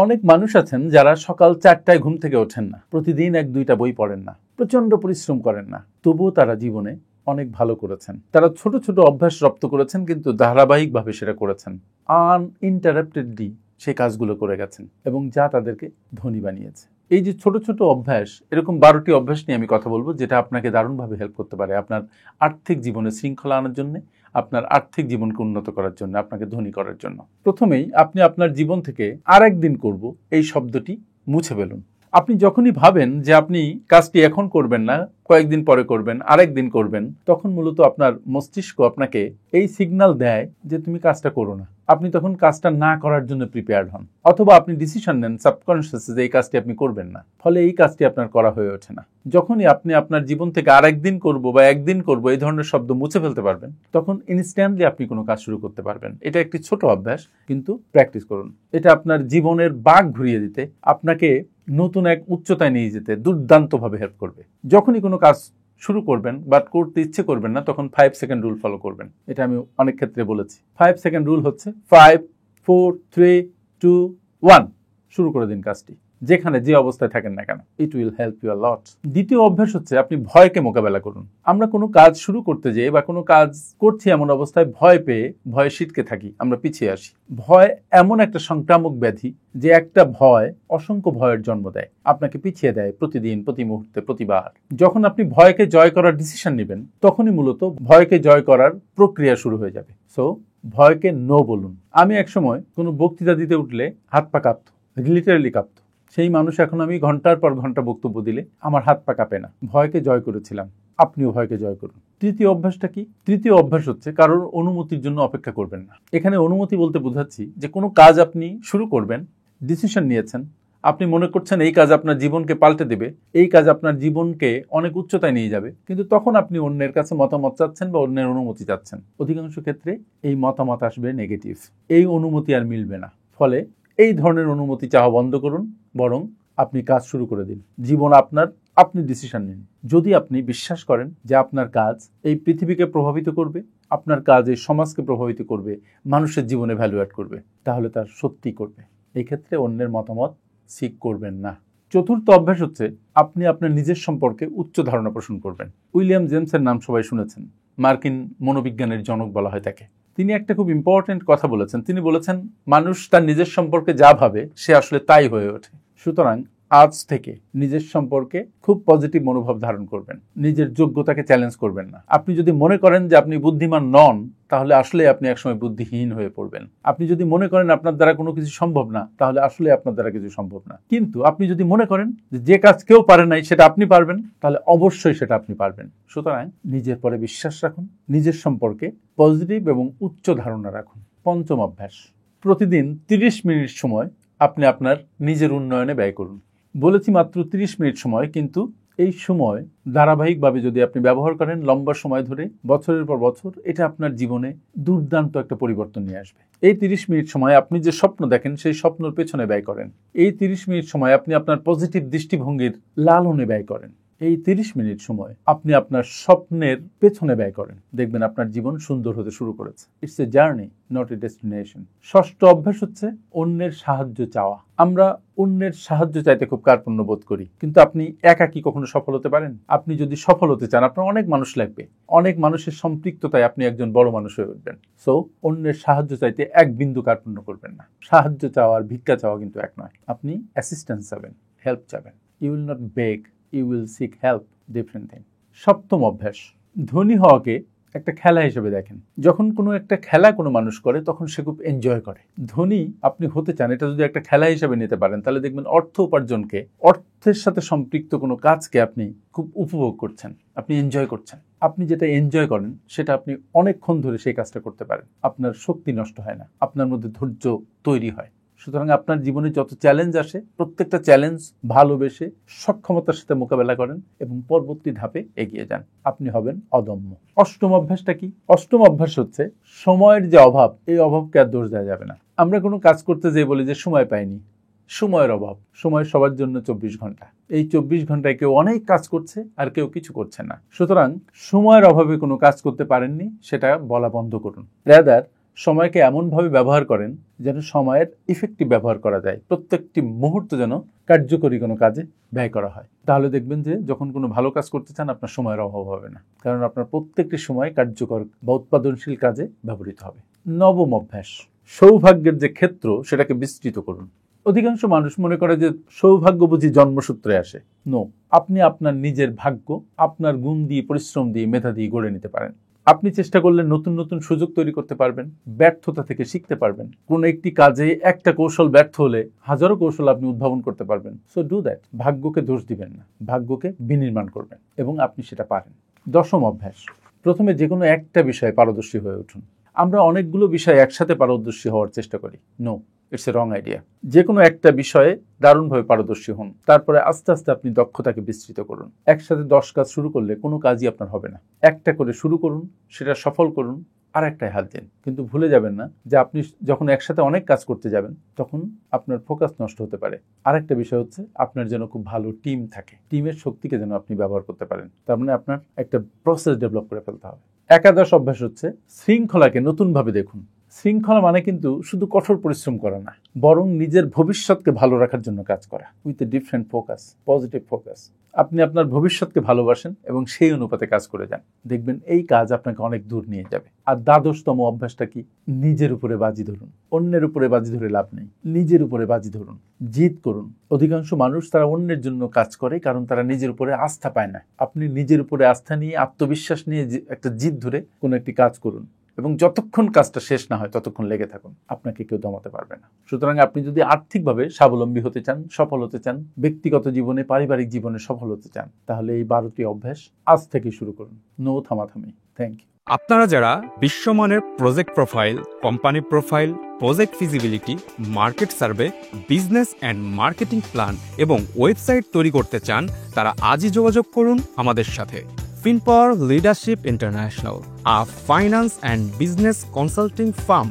অনেক মানুষ আছেন যারা সকাল 4টায় ঘুম থেকে ওঠেন না, প্রতিদিন 1-2টা বই পড়েন না, প্রচন্ড পরিশ্রম করেন না, তবুও তারা জীবনে অনেক ভালো করেছেন। তারা ছোট ছোট অভ্যাস রপ্ত করেছেন, কিন্তু ধারাবাহিকভাবে সেটা করেছেন, আনইন্টারাপ্টেডলি সেই কাজগুলো করে গেছেন এবং যা তাদেরকে ধনী বানিয়েছে। এই যে ছোট ছোট অভ্যাস, এরকম 12টি অভ্যাস নিয়ে আমি কথা বলবো, যেটা আপনাকে দারুণভাবে হেল্প করতে পারে আপনার আর্থিক জীবনে শৃঙ্খলা আনার জন্য, আপনার আর্থিক জীবনকে উন্নত করার জন্য, আপনাকে ধনী করার জন্য। প্রথমেই আপনি আপনার জীবন থেকে আরেকদিন করব এই শব্দটি মুছে ফেলুন। আপনি যখনই ভাবেন যে আপনি কাজটি এখন করবেন না, কয়েকদিন পরে করবেন, আরেকদিন করবেন, তখন মূলত আপনার মস্তিষ্ক আপনাকে এই সিগন্যাল দেয় যে তুমি কাজটা করো না। আপনি তখন কাজটা না করার জন্য প্রিপেয়ার্ড হন, অথবা আপনি ডিসিশন নেন সাবকনশিয়াসলি যে এই কাজটি আপনি করবেন না, ফলে এই কাজটি আপনার করা হয়ে ওঠে না। যখনই আপনি আপনার জীবন থেকে আরেকদিন করব বা একদিন করব এই ধরনের শব্দ মুছে ফেলতে পারবেন, তখন ইনস্ট্যান্টলি আপনি কোনো কাজ শুরু করতে পারবেন। এটা একটি ছোট অভ্যাস, কিন্তু প্র্যাকটিস করুন। এটা আপনার জীবনের বাঁক ঘুরিয়ে দিতে, আপনাকে নতুন এক উচ্চতায় নিয়ে যেতে দুর্দান্তভাবে হেল্প করবে। যখনই কোনো কাজ শুরু করবেন বাট করতে ইচ্ছে করবেন না, তখন 5 সেকেন্ড রুল ফলো করবেন। এটা আমি অনেক ক্ষেত্রে বলেছি। 5 সেকেন্ড রুল হচ্ছে 5, 4, 3, 2, 1, শুরু করে দিন কাজটি, যেখানে যে অবস্থায় থাকেন না কেন। It will help you a lot. দ্বিতীয় অভ্যাস হচ্ছে আপনি ভয়কে মোকাবেলা করুন। আমরা কোনো কাজ শুরু করতে যেয়ে বা কোনো কাজ করছি এমন অবস্থায় ভয় পেয়ে ভয়ে সিটকে থাকি, আমরা পিছিয়ে আসি। ভয় এমন একটা সংক্রামক ব্যাধি যে একটা ভয় অসংখ্য ভয়ের জন্ম দেয়, আপনাকে পিছিয়ে দেয় প্রতিদিন, প্রতি মুহূর্তে, প্রতিবার। যখন আপনি ভয়কে জয় করার ডিসিশন নেবেন, তখনই মূলত ভয়কে জয় করার প্রক্রিয়া শুরু হয়ে যাবে। সো ভয়কে নো বলুন। আমি একসময় কোনো বক্তৃতা দিতে উঠলে হাত পা কাঁপতো, লিটারালি কাঁপতো। সেই মানুষ এখন আমি ঘন্টার পর ঘন্টা বক্তব্য দিলে আমার হাত পা কাঁপে না। ভয়কে জয় করেছিলাম। আপনিও ভয়কে জয় করুন। তৃতীয় অভ্যাসটা কি? তৃতীয় অভ্যাস হচ্ছে কারোর অনুমতির জন্য অপেক্ষা করবেন না। এখানে অনুমতি বলতে বোঝাচ্ছি যে কোনো কাজ আপনি শুরু করবেন, ডিসিশন নিয়েছেন, আপনি মনে করছেন এই কাজ আপনার জীবনকে পাল্টে দেবে, এই কাজ আপনার জীবনকে অনেক উচ্চতায় নিয়ে যাবে, কিন্তু তখন আপনি অন্যের কাছে মতামত চাচ্ছেন বা অন্যের অনুমতি চাচ্ছেন। অধিকাংশ ক্ষেত্রে এই মতামত আসবে নেগেটিভ, এই অনুমতি আর মিলবে না। ফলে এই ধরনের অনুমতি চাওয়া বন্ধ করুন, বরং আপনি কাজ শুরু করে দিন। জীবন আপনার, আপনি ডিসিশন নিন। যদি আপনি বিশ্বাস করেন যে আপনার কাজ এই পৃথিবীকে প্রভাবিত করবে, আপনার কাজ এই সমাজকে প্রভাবিত করবে, মানুষের জীবনে ভ্যালু অ্যাড করবে, তাহলে তার সত্যি করবে। এই ক্ষেত্রে অন্যের মতামত সিক করবেন না। চতুর্থ অভ্যাস হচ্ছে আপনি আপনার নিজের সম্পর্কে উচ্চ ধারণা পোষণ করবেন। উইলিয়াম জেমসের নাম সবাই শুনেছেন, মার্কিন মনোবিজ্ঞানের জনক বলা হয় তাকে। তিনি একটা খুব ইম্পর্টেন্ট কথা বলেছেন। তিনি বলেছেন, মানুষ তার নিজের সম্পর্কে যা ভাবে সে আসলে তাই হয়ে ওঠে। সুতরাং আজ থেকে নিজের সম্পর্কে খুব পজিটিভ মনোভাব ধারণ করবেন, নিজের যোগ্যতাকে চ্যালেঞ্জ করবেন না। আপনি যদি মনে করেন যে আপনি বুদ্ধিমান নন, তাহলে আসলে আপনি একসময় বুদ্ধিহীন হয়ে পড়বেন। আপনি যদি মনে করেন আপনার দ্বারা কোনো কিছু সম্ভব না, তাহলে আসলে আপনার দ্বারা কিছু সম্ভব না। কিন্তু আপনি যদি মনে করেন যে কাজ কেউ পারে নাই সেটা আপনি পারবেন, তাহলে অবশ্যই সেটা আপনি পারবেন। সুতরাং নিজের পরে বিশ্বাস রাখুন, নিজের সম্পর্কে পজিটিভ এবং উচ্চ ধারণা রাখুন। পঞ্চম অভ্যাস, প্রতিদিন 30 মিনিট সময় আপনি আপনার নিজের উন্নয়নে ব্যয় করুন। বলেছি মাত্র 30 মিনিট সময়, কিন্তু এই সময় ধারাবাহিকভাবে যদি আপনি ব্যবহার করেন লম্বা সময় ধরে, বছরের পর বছর, এটা আপনার জীবনে দুর্দান্ত একটা পরিবর্তন নিয়ে আসবে। এই 30 মিনিট সময় আপনি যে স্বপ্ন দেখেন সেই স্বপ্নের পেছনে ব্যয় করেন। এই 30 মিনিট সময় আপনি আপনার পজিটিভ দৃষ্টিভঙ্গির লালনে ব্যয় করেন। এই 30 মিনিট সময় আপনি আপনার স্বপ্নের পেছনে ব্যয় করেন, দেখবেন আপনার জীবন সুন্দর হতে শুরু করেছে। It's a journey, not a destination. ষষ্ঠ অভ্যাস হচ্ছে অন্যের সাহায্য চাওয়া। আমরা অন্যের সাহায্য চাইতে খুব কার্পণ্য বোধ করি, কিন্তু আপনি একা কি কখনো সফল হতে পারেন? আপনি যদি সফল হতে চান, আপনার অনেক মানুষ লাগবে, অনেক মানুষের সম্পৃক্ততায় আপনি একজন বড় মানুষ হয়ে উঠবেন। সো অন্যের সাহায্য চাইতে এক বিন্দু কার্পণ্য করবেন না। সাহায্য চাওয়া আর ভিক্ষা চাওয়া কিন্তু এক নয়। আপনি অ্যাসিস্ট্যান্স চাবেন, হেল্প চাবেন। You will not beg, you will seek help, different thing. সপ্তম অভ্যাস, ধনী হওয়াকে একটা খেলা হিসেবে দেখেন। যখন কোনো একটা খেলা কোনো মানুষ করে, তখন সে খুব এনজয় করে। ধনী আপনি হতে চান, এটা যদি একটা খেলা হিসেবে নিতে পারেন, তাহলে দেখবেন অর্থ উপার্জনকে, অর্থের সাথে সম্পৃক্ত কোনো কাজকে আপনি খুব উপভোগ করছেন, আপনি এনজয় করছেন। আপনি যেটা এনজয় করেন সেটা আপনি অনেকক্ষণ ধরে সেই কাজটা করতে পারেন। আপনার শক্তি নষ্ট হয় না, আপনার মধ্যে ধৈর্য তৈরি হয়। সুতরাং আপনার জীবনে যত চ্যালেঞ্জ আসে, প্রত্যেকটা চ্যালেঞ্জ ভালোবেসে সক্ষমতার সাথে মোকাবেলা করেন এবং পরবর্তী ধাপে এগিয়ে যান। আপনি হবেন অদম্য। অষ্টম অভ্যাসটা কি? অষ্টম অভ্যাস হচ্ছে সময়ের যে অভাব, এই অভাবকে আর দোষ দেওয়া যাবে না। আমরা কোনো কাজ করতে যেয়ে বলি যে সময় পাইনি। সময়ের অভাব। সময় সবার জন্য 24 ঘন্টা। এই 24 ঘন্টায় কেউ অনেক কাজ করছে আর কেউ কিছু করছে না। সুতরাং সময়ের অভাবে কোনো কাজ করতে পারেননি, সেটা বলা বন্ধ করুন। রাদার সময়কে এমনভাবে ব্যবহার করেন যেন সময়ের ইফেক্টিভ ব্যবহার করা যায়, প্রত্যেকটি মুহূর্ত যেন কার্যকরী কোনো কাজে ব্যয় করা হয়। তাহলে দেখবেন যে যখন কোনো ভালো কাজ করতে চান আপনার সময়ের অভাব হবে না, কারণ আপনার প্রত্যেকটি সময় কার্যকর বা উৎপাদনশীল কাজে ব্যবহৃত হবে। নবম অভ্যাস, সৌভাগ্যের যে ক্ষেত্র সেটাকে বিস্তৃত করুন। অধিকাংশ মানুষ মনে করে যে সৌভাগ্য বুঝি জন্মসূত্রে আসে। নো, আপনি আপনার নিজের ভাগ্য আপনার গুণ দিয়ে, পরিশ্রম দিয়ে, মেধা দিয়ে গড়ে নিতে পারেন। আপনি চেষ্টা করলে নতুন নতুন সুযোগ তৈরি করতে পারবেন, ব্যর্থতা থেকে শিখতে পারবেন। কোনো একটি কাজে একটা কৌশল ব্যর্থ হলে হাজারো কৌশল আপনি উদ্ভাবন করতে পারবেন। So do that. ভাগ্যকে দোষ দিবেন না, ভাগ্যকে বিনির্মাণ করবেন এবং আপনি সেটা পারেন। দশম অভ্যাস, প্রথমে যে কোনো একটা বিষয়ে পারদর্শী হয়ে উঠুন। আমরা অনেকগুলো বিষয়ে একসাথে পারদর্শী হওয়ার চেষ্টা করি। No, it's a wrong idea. যে কোনো একটা বিষয়ে দারুণভাবে পারদর্শী হন, তারপরে আস্তে আস্তে আপনি দক্ষতাকে বিস্তৃত করুন। একসাথে 10 কাজ শুরু করলে কোনো কাজই আপনার হবে না। একটা করে শুরু করুন, সেটা সফল করুন, আর একটাই হাত দিন। কিন্তু ভুলে যাবেন না যে আপনি যখন একসাথে অনেক কাজ করতে যাবেন তখন আপনার ফোকাস নষ্ট হতে পারে। আরেকটা বিষয় হচ্ছে আপনার যেন খুব ভালো টিম থাকে, টিমের শক্তিকে যেন আপনি ব্যবহার করতে পারেন। তার মানে আপনার একটা প্রসেস ডেভেলপ করে ফেলতে হবে। একাদশ অভ্যাস হচ্ছে শৃঙ্খলাকে নতুনভাবে দেখুন। শৃঙ্খলা মানে কিন্তু শুধু কঠোর পরিশ্রম করা না, বরং নিজের ভবিষ্যৎকে ভালো রাখার জন্য কাজ করা with a different focus, positive focus. আপনি আপনার ভবিষ্যৎকে ভালোবাসেন এবং সেই অনুপাতে কাজ করে যান, দেখবেন এই কাজ আপনাকে অনেক দূর নিয়ে যাবে। আর দ্বাদশতম অভ্যাসটা কি? নিজের উপরে বাজি ধরুন। অন্যের উপরে বাজি ধরে লাভ নেই, নিজের উপরে বাজি ধরুন, জিত করুন। অধিকাংশ মানুষ তারা অন্যের জন্য কাজ করে কারণ তারা নিজের উপরে আস্থা পায় না। আপনি নিজের উপরে আস্থা নিয়ে, আত্মবিশ্বাস নিয়ে একটা জিদ ধরে কোনো একটি কাজ করুন এবং যতক্ষণ কাজটা শেষ না হয় ততক্ষণ লেগে থাকুন, আপনাকে কেউ দমাতে পারবে না। সুতরাং আপনি যদি আর্থিকভাবে স্বাবলম্বী হতে চান, সফল হতে চান, ব্যক্তিগত জীবনে, পারিবারিক জীবনে সফল হতে চান, তাহলে এই 12টি অভ্যাস আজ থেকে শুরু করুন। নো থামাথামি। Thank you. আপনারা যারা বিশ্বমানের project profile, company profile, project feasibility, market survey, business and marketing plan এবং ওয়েবসাইট তৈরি করতে চান, তারা আজই যোগাযোগ করুন আমাদের সাথে। FinPower Leadership International, a finance and business consulting firm.